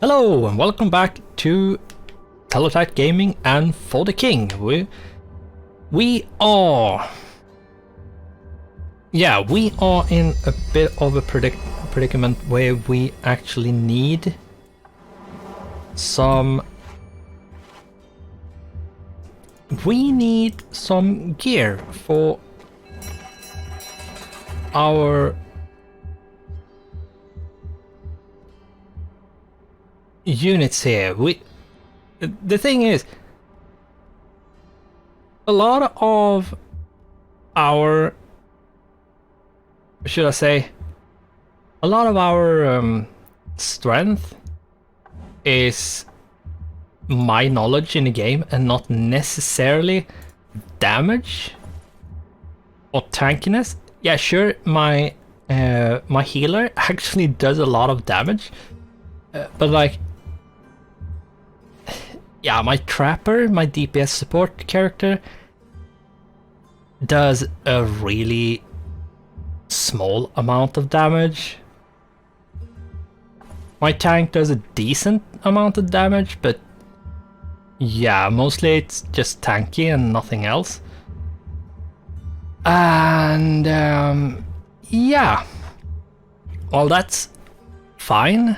Hello and welcome back to TellerTactGaming and For the King. We are in a bit of a predicament where we actually need some gear for our units here. The thing is, a lot of our, should I say, a lot of our strength is my knowledge in the game and not necessarily damage or tankiness. Yeah, sure, my healer actually does a lot of damage, but like, yeah, my trapper, my DPS support character, does a really small amount of damage. My tank does a decent amount of damage, but yeah, mostly it's just tanky and nothing else. And yeah, well, that's fine.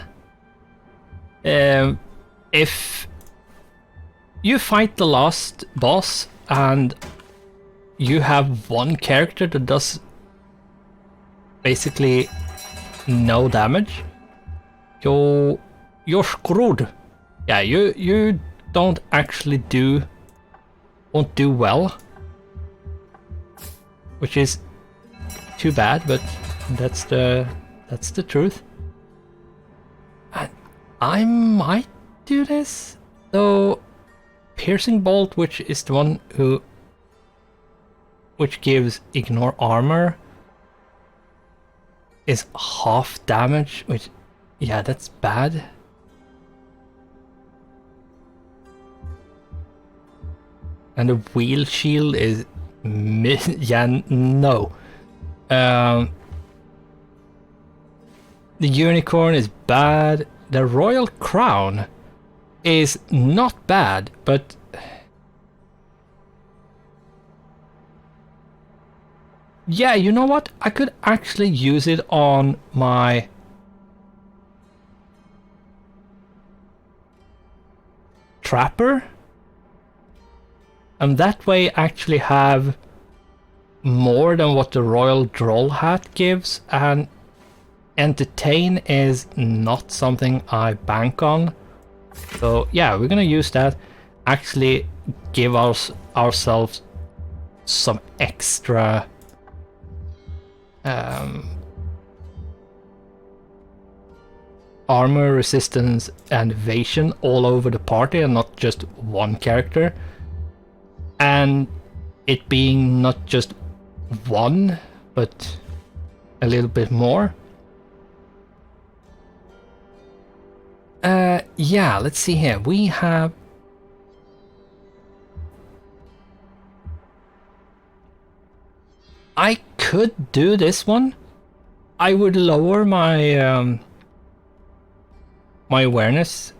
If you fight the last boss and you have one character that does basically no damage, you're screwed. Yeah, you don't actually won't do well, which is too bad, but that's the truth. And I might do this though. Piercing bolt, which is the one which gives ignore armor, is half damage, which, yeah, that's bad. And the wheel shield is yeah, no. The unicorn is bad. The royal crown is not bad, but yeah, you know what? I could actually use it on my trapper, and that way actually have more than what the royal droll hat gives. And entertain is not something I bank on. So yeah, we're gonna use that, actually give ourselves some extra armor resistance and evasion all over the party and not just one character. And it being not just one, but a little bit more. Yeah, let's see here. We have I could do this one. I would lower my my awareness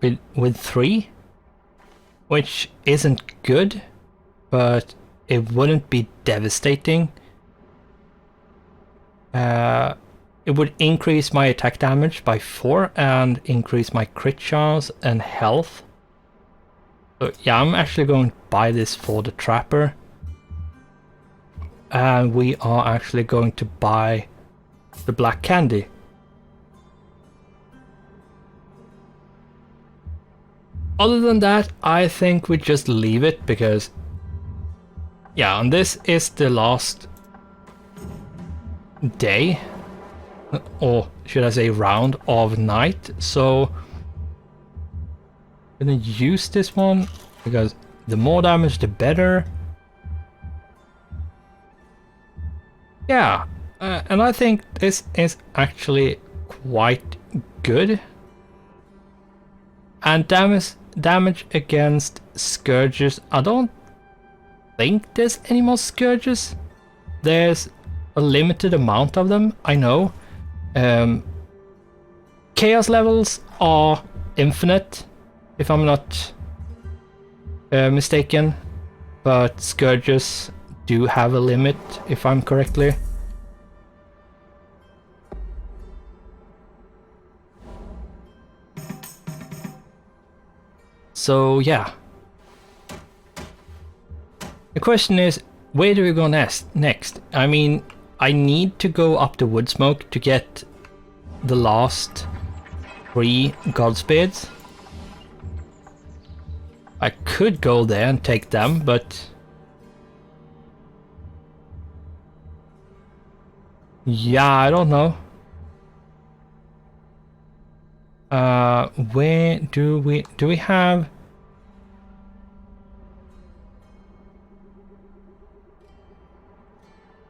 with 3, which isn't good, but it wouldn't be devastating. It would increase my attack damage by 4 and increase my crit chance and health. So yeah, I'm actually going to buy this for the trapper. And we are actually going to buy the black candy. Other than that, I think we just leave it, because yeah, and this is the last day, or should I say round of night, so I'm gonna use this one because the more damage the better. Yeah, and I think this is actually quite good. And damage against scourges, I don't think there's any more scourges. There's a limited amount of them, I know. chaos levels are infinite, if I'm not mistaken, but scourges do have a limit, if I'm correctly. So yeah. The question is, where do we go next? I mean, I need to go up the wood smoke to get the last 3 Godspeeds. I could go there and take them, but yeah, I don't know. Where do we have?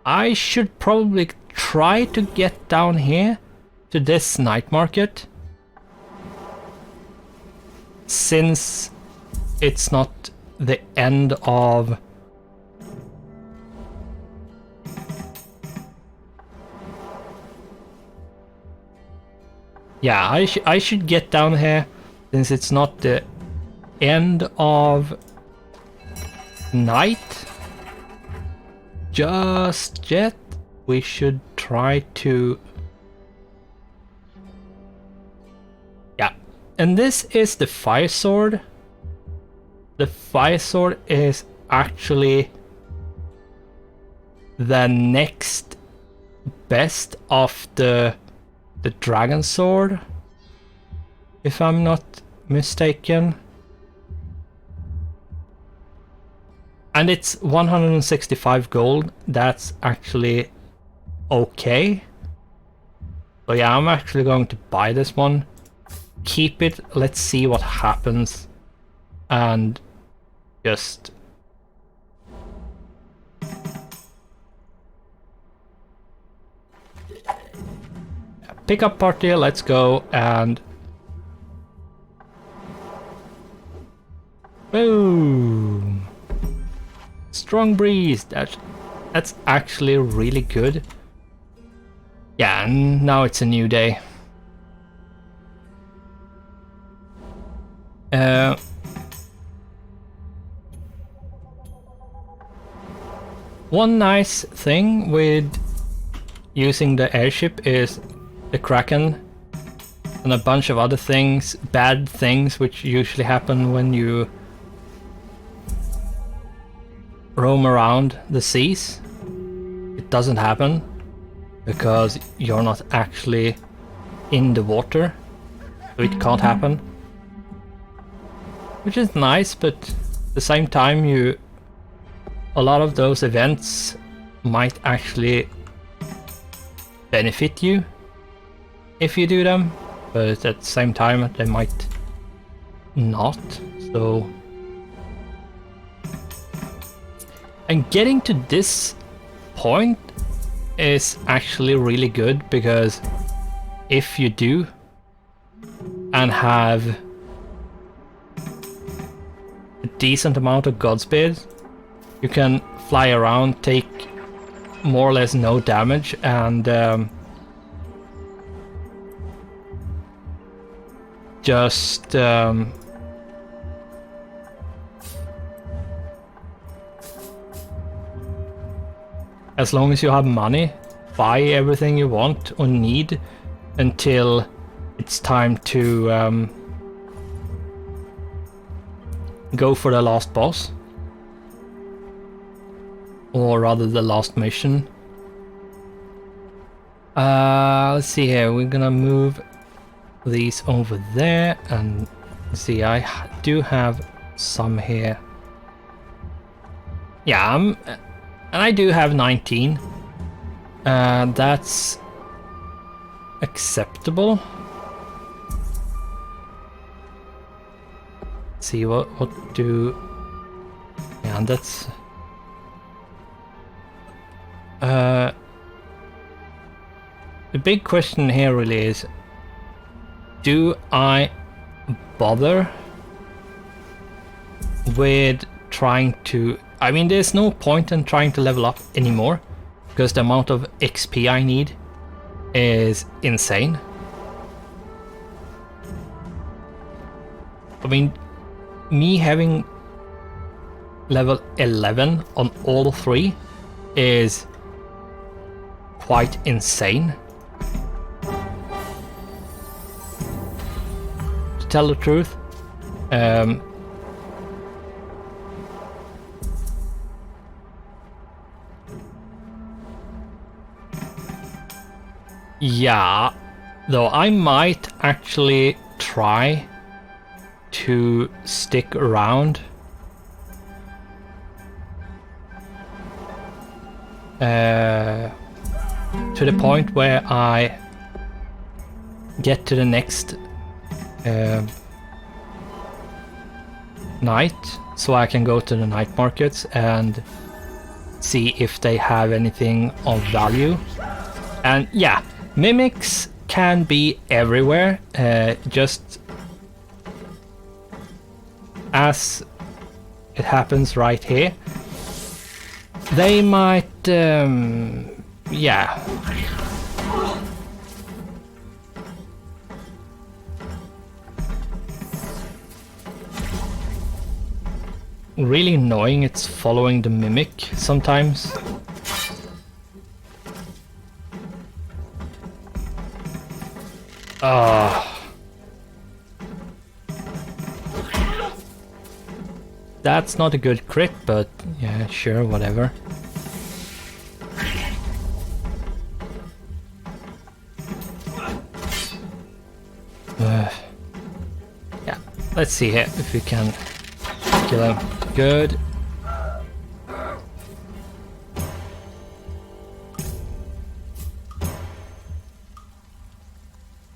I should probably try to get down here to this night market, since it's not the end of yeah, I should get down here since it's not the end of night just yet. We should try to yeah. And this is the fire sword. The fire sword is actually the next best of the dragon sword, if I'm not mistaken. And it's 165 gold. That's actually okay. So yeah, I'm actually going to buy this one. Keep it, let's see what happens. And just pick up party, let's go, and boom! Strong breeze. That's actually really good. Yeah, and now it's a new day. One nice thing with using the airship is the Kraken and a bunch of other things, bad things, which usually happen when you roam around the seas. It doesn't happen because you're not actually in the water, so it can't happen. Which is nice, but at the same time a lot of those events might actually benefit you if you do them, but at the same time they might not. So, and getting to this point is actually really good, because if you do and have a decent amount of Godspeed, you can fly around, take more or less no damage, and just as long as you have money, buy everything you want or need until it's time to go for the last boss. Or rather the last mission. Let's see here, we're gonna move these over there, and see, I do have some here. Yeah, and I do have 19. That's acceptable. Let's see what do. Yeah, that's. The big question here really is, do I bother with trying to... I mean, there's no point in trying to level up anymore, because the amount of XP I need is insane. I mean, me having level 11 on all three is quite insane. To tell the truth. Yeah, though I might actually try to stick around to the point where I get to the next night, so I can go to the night markets and see if they have anything of value. And yeah, mimics can be everywhere, just as it happens right here. They might, yeah. Really annoying, it's following the mimic sometimes. That's not a good crit, but yeah, sure, whatever. Yeah, let's see here if we can kill him. Good.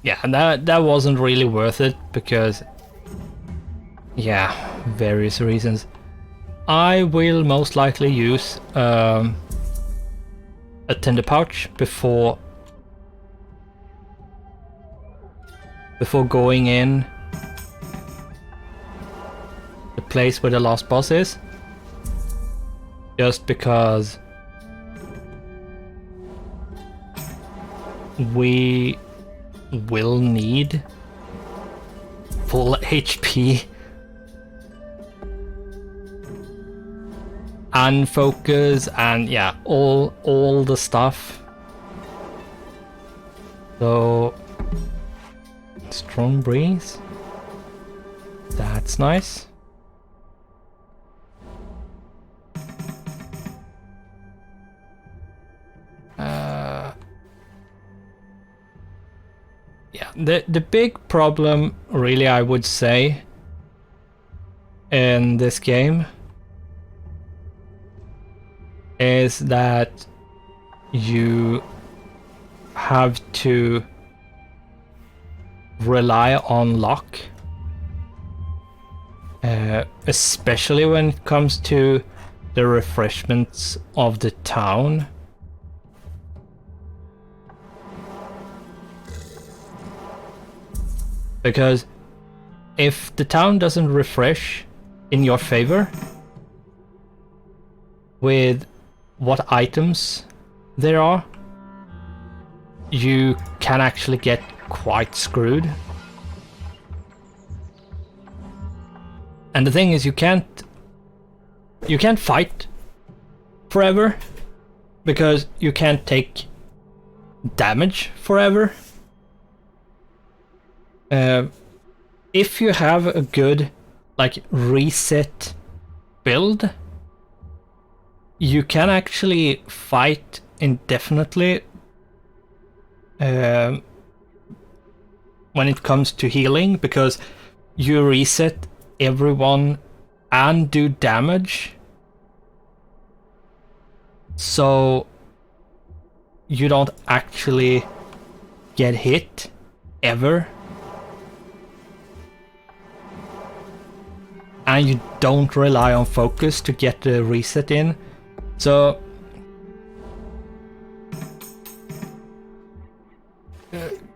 Yeah, and that wasn't really worth it because, yeah, various reasons. I will most likely use a tinder pouch before going in the place where the last boss is, just because we will need full HP and focus and yeah, all the stuff. So strong breeze, that's nice. Yeah, the big problem, really, I would say, in this game is that you have to rely on luck, especially when it comes to the refreshments of the town. Because if the town doesn't refresh in your favor with what items there are, you can actually get quite screwed. And the thing is, you can't fight forever because you can't take damage forever. If you have a good like reset build, you can actually fight indefinitely when it comes to healing, because you reset everyone and do damage, so you don't actually get hit ever. And you don't rely on focus to get the reset in. So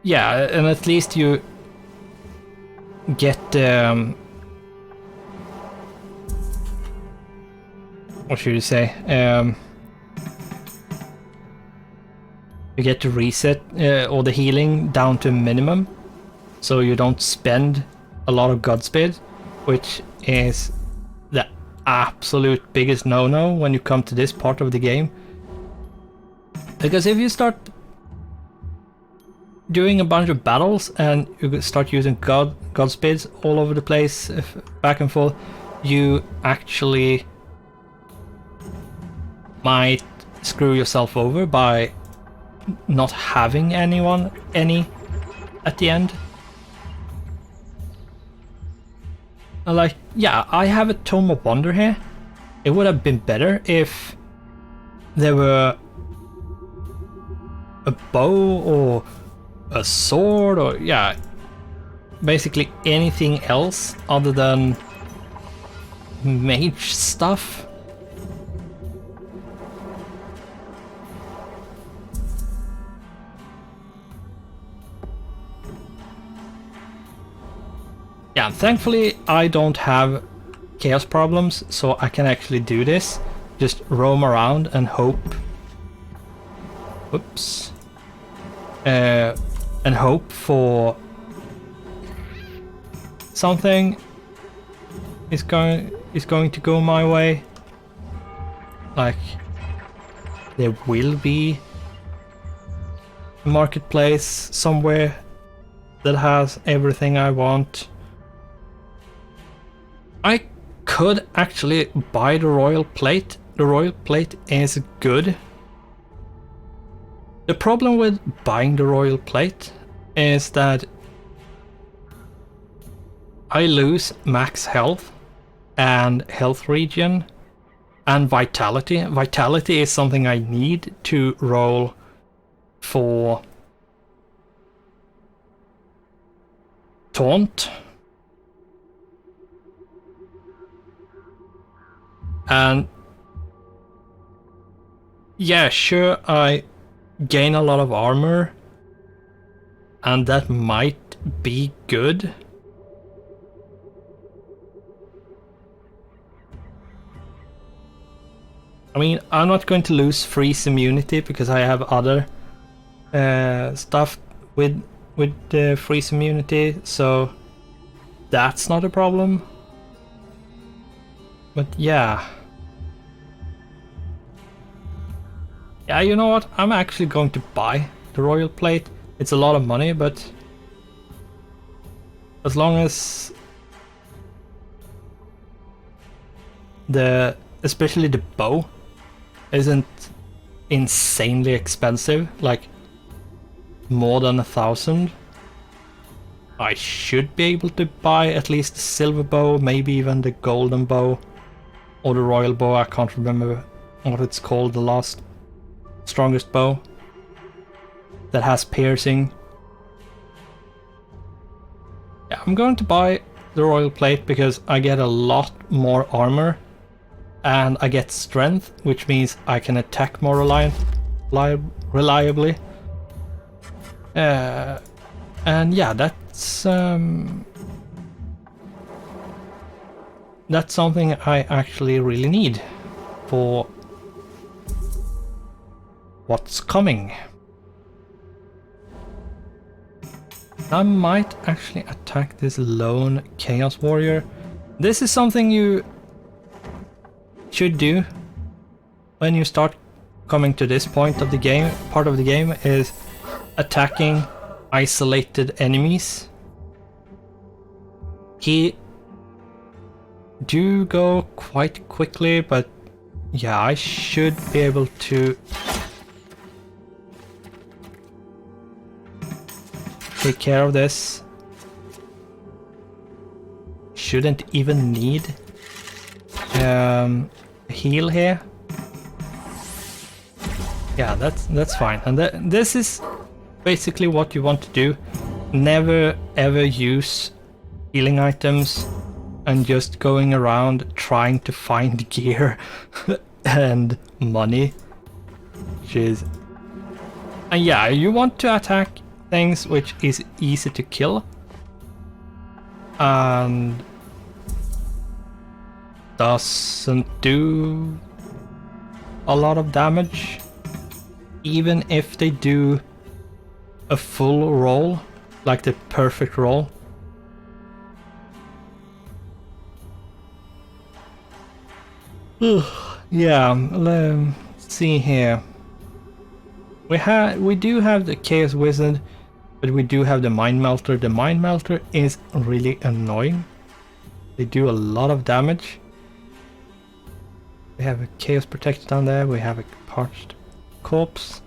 yeah, and at least you get what should you say? You get to reset or the healing down to minimum, so you don't spend a lot of Godspeed. which is the absolute biggest no-no when you come to this part of the game. Because if you start doing a bunch of battles and you start using Godspeeds all over the place, back and forth, you actually might screw yourself over by not having any at the end. Like, yeah, I have a Tome of Wonder here. It would have been better if there were a bow or a sword or, yeah, basically anything else other than mage stuff. Yeah, thankfully I don't have chaos problems, so I can actually do this. Just roam around and hope. Whoops. And hope for something is going to go my way. Like, there will be a marketplace somewhere that has everything I want. I could actually buy the royal plate. The royal plate is good. The problem with buying the royal plate is that I lose max health and health regen and vitality. Vitality is something I need to roll for taunt. And yeah, sure, I gain a lot of armor, and that might be good. I mean, I'm not going to lose freeze immunity because I have other stuff with the freeze immunity, so that's not a problem. But yeah. Yeah, you know what? I'm actually going to buy the royal plate. It's a lot of money, but as long as especially the bow isn't insanely expensive, like more than 1,000, I should be able to buy at least the silver bow, maybe even the golden bow, or the royal bow. I can't remember what it's called, the last strongest bow that has piercing. Yeah, I'm going to buy the royal plate because I get a lot more armor and I get strength, which means I can attack more reliably. And yeah, that's something I actually really need for what's coming. I might actually attack this lone Chaos Warrior. This is something you should do when you start coming to this part of the game, is attacking isolated enemies. He do go quite quickly, but yeah, I should be able to take care of this. Shouldn't even need heal here. Yeah, that's fine. And this is basically what you want to do. Never ever use healing items and just going around trying to find gear and money. And yeah, you want to attack things which is easy to kill and doesn't do a lot of damage, even if they do a full roll, like the perfect roll. Yeah, let's see here. We do have the Chaos Wizard, but we do have the Mind Melter. The Mind Melter is really annoying. They do a lot of damage. We have a Chaos Protector down there. We have a Parched Corpse.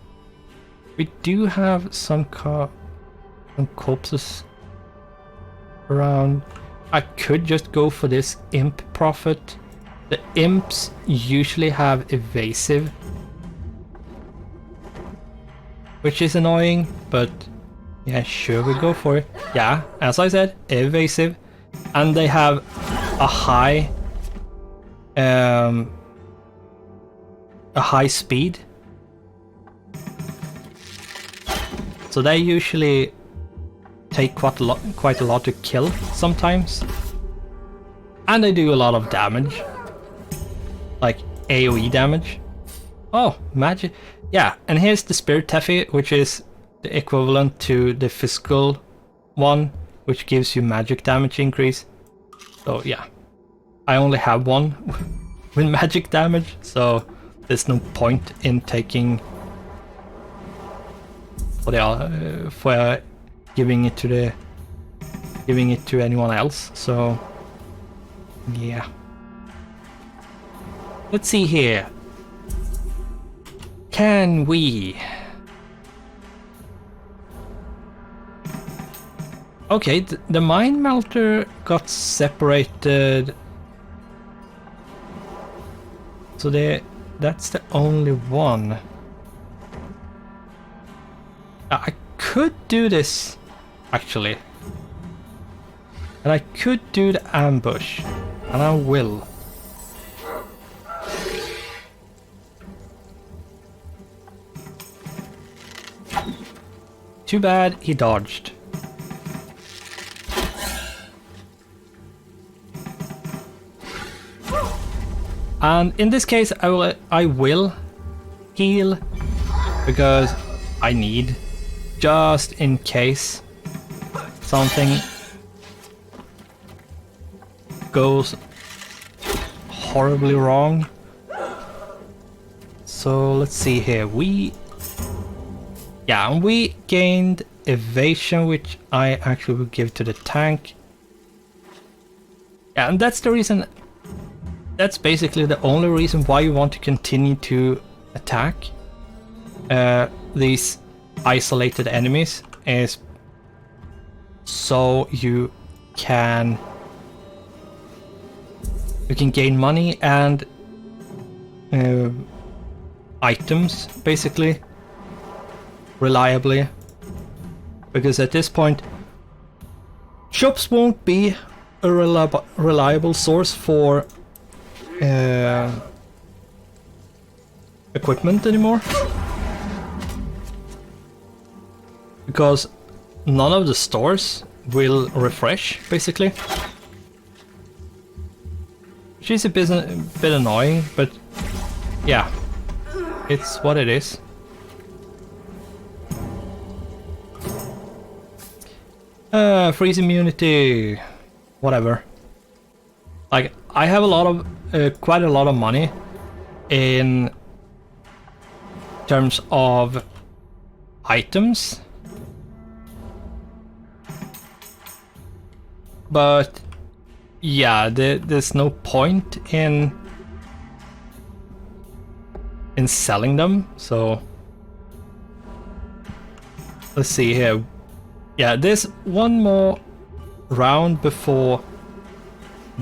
We do have some corpses around. I could just go for this Imp Prophet. The Imps usually have Evasive, which is annoying, but yeah, sure, we'll go for it. Yeah, as I said, Evasive. And they have a high speed. So they usually take quite a lot to kill sometimes. And they do a lot of damage. Like AoE damage. Oh, magic. Yeah, and here's the Spirit Tephi, which is the equivalent to the physical one, which gives you magic damage increase. So yeah, I only have one with magic damage, so there's no point in taking for giving it to anyone else. So yeah, let's see here. Can we? Okay, the Mind Melter got separated. So that's the only one. I could do this, actually. And I could do the ambush. And I will. Too bad he dodged. And in this case, I will heal because I need, just in case something goes horribly wrong. So let's see here. We gained evasion, which I actually will give to the tank. Yeah, and that's the reason. That's basically the only reason why you want to continue to attack these isolated enemies, is so you can gain money and items, basically, reliably. Because at this point, shops won't be a reliable source for equipment anymore, because none of the stores will refresh, basically, which is a bit annoying, but yeah, it's what it is. Freeze immunity, whatever. Like, I have quite a lot of money in terms of items, but yeah, there's no point in selling them. So let's see here. Yeah, there's one more round before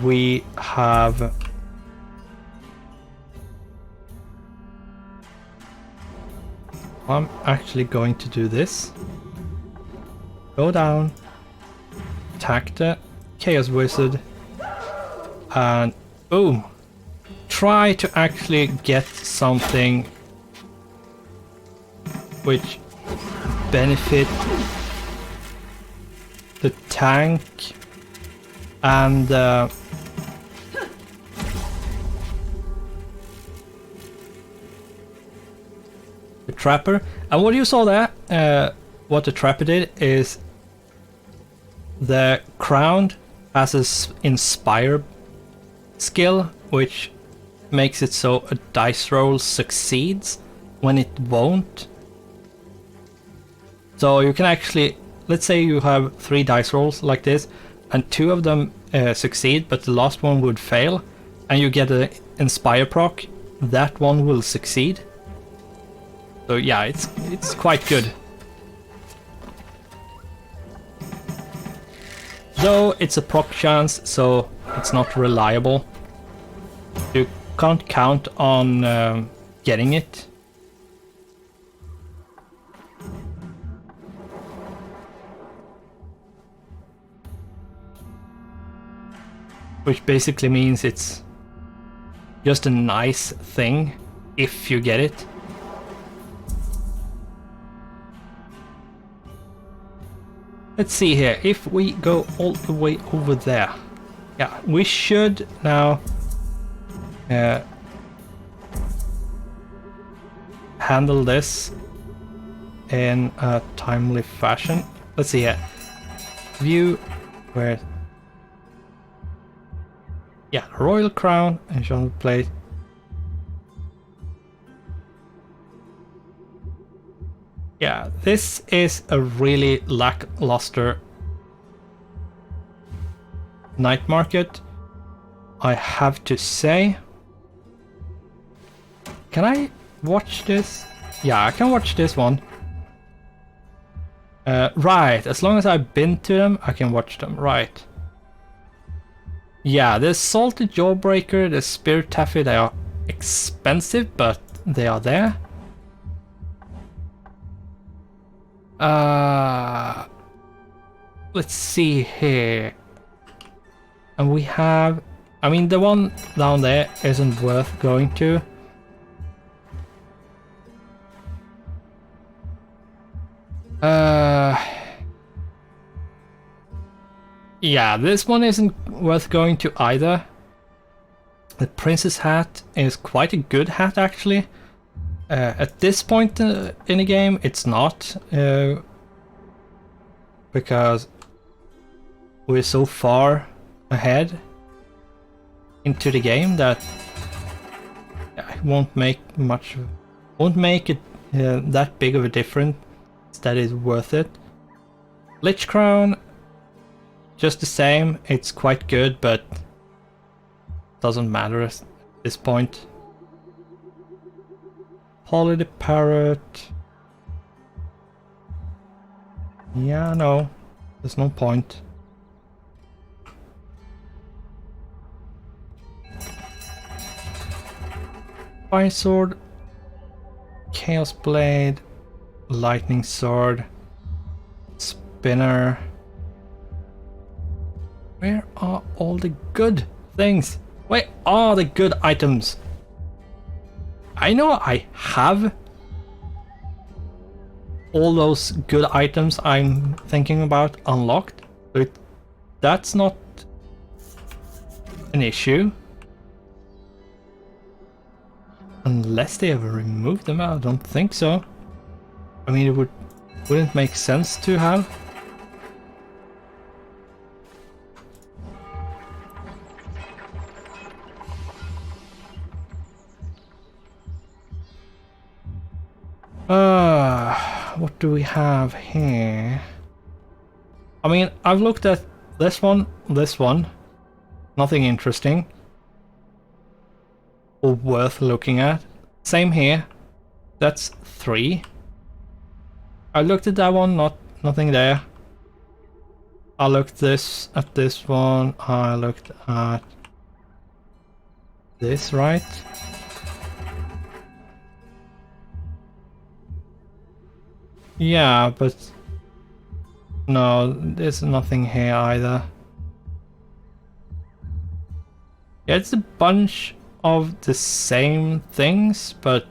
we have I'm actually going to do this. Go down, attack the Chaos Wizard, and boom. Try to actually get something which benefit the tank and the Trapper. And what you saw there, what the Trapper did is the crown has an Inspire skill, which makes it so a dice roll succeeds when it won't. So you can actually, let's say you have 3 dice rolls like this, and 2 of them succeed, but the last one would fail, and you get an Inspire proc, that one will succeed. So yeah, it's quite good. Though it's a proc chance, so it's not reliable. You can't count on getting it. Which basically means it's just a nice thing if you get it. Let's see here, if we go all the way over there. Yeah, we should now handle this in a timely fashion. Let's see here. View where... Yeah, Royal Crown and Jean Plate. Yeah, this is a really lackluster night market, I have to say. Can I watch this? Yeah, I can watch this one. Right, as long as I've been to them, I can watch them, right. Yeah, the Salted Jawbreaker, the Spirit Taffy, they are expensive, but they are there. Let's see here. And we have... I mean, the one down there isn't worth going to. Yeah, this one isn't worth going to either. The Princess hat is quite a good hat, actually. At this point in the game, it's not. Because we're so far ahead into the game that it won't make it that big of a difference that is worth it. Lich Crown, just the same, it's quite good, but doesn't matter at this point. Polly the Parrot. Yeah, no, there's no point. Fire Sword, Chaos Blade, Lightning Sword, Spinner. Where are all the good things? Where are the good items? I know I have all those good items I'm thinking about unlocked, but that's not an issue. Unless they ever removed them, I don't think so. I mean, it wouldn't make sense to have. What do we have here? I mean, I've looked at this one, nothing interesting or worth looking at. Same here, that's 3. I looked at that one, nothing there. I looked at this one, I looked at this, right? Yeah, but no, there's nothing here either. Yeah, it's a bunch of the same things, but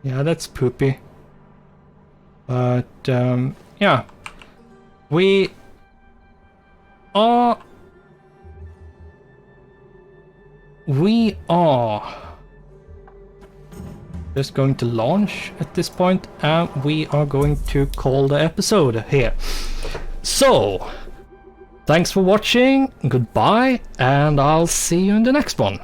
yeah, that's poopy. But yeah, we are just going to launch at this point, and we are going to call the episode here. So Thanks for watching, goodbye, and I'll see you in the next one.